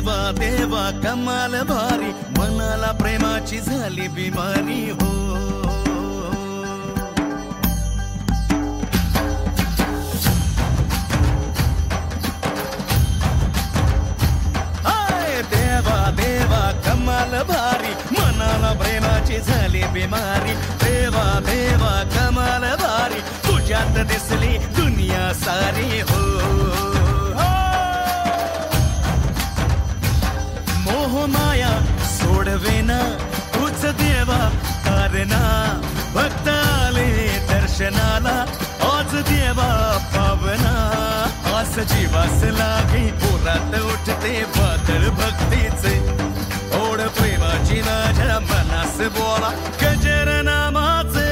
देवा देवा कमाल भारी, मनाला प्रेमाची झाली बिमारी हो. देवा देवा कमाल भारी, मनाला प्रेमाची झाली बिमारी. देवा देवा कमाल भारी, तुझ्यात दिसली दुनिया सारी हो. मोह माया सोडवेना तूच देवा तारणा, भक्त आले दर्शनाला आज देवा पावना. आस जीवास लागे पोरात उठते वादळ भक्तीचे, ओढ प्रेमाची माझ्या मनास बोला गजर नामाचे.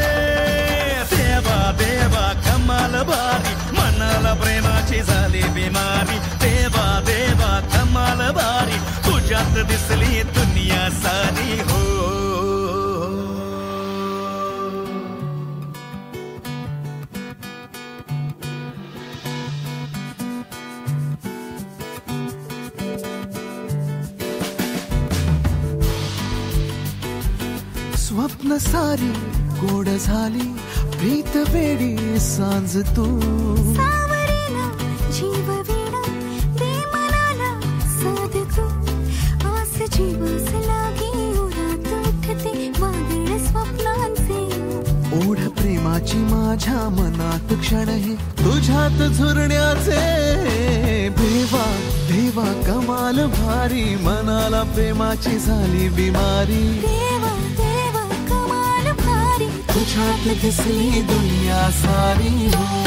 देवा देवा कमाल भारी, मनाला प्रेमाची झाली बिमारी. देवा देवा कमाल भारी, तुझ्यात दिसली दुनिया सारी हो. स्वप्न सारी गोड झाली, प्रीत वेडी सांज तू. सावरीला जीव वेडा दे मनाला साध तू. आस जीवास लागे उरात उठते वादळ स्वप्नांचे. ओढ प्रेमाची माझ्या मनात क्षण हे तुझ्यात झुरण्याचे. देवा देवा कमाल भारी, मनाला प्रेमाची झाली बिमारी. देवा देवा कमाल भारी, तुझ्यात दिसली दुनिया सारी हो.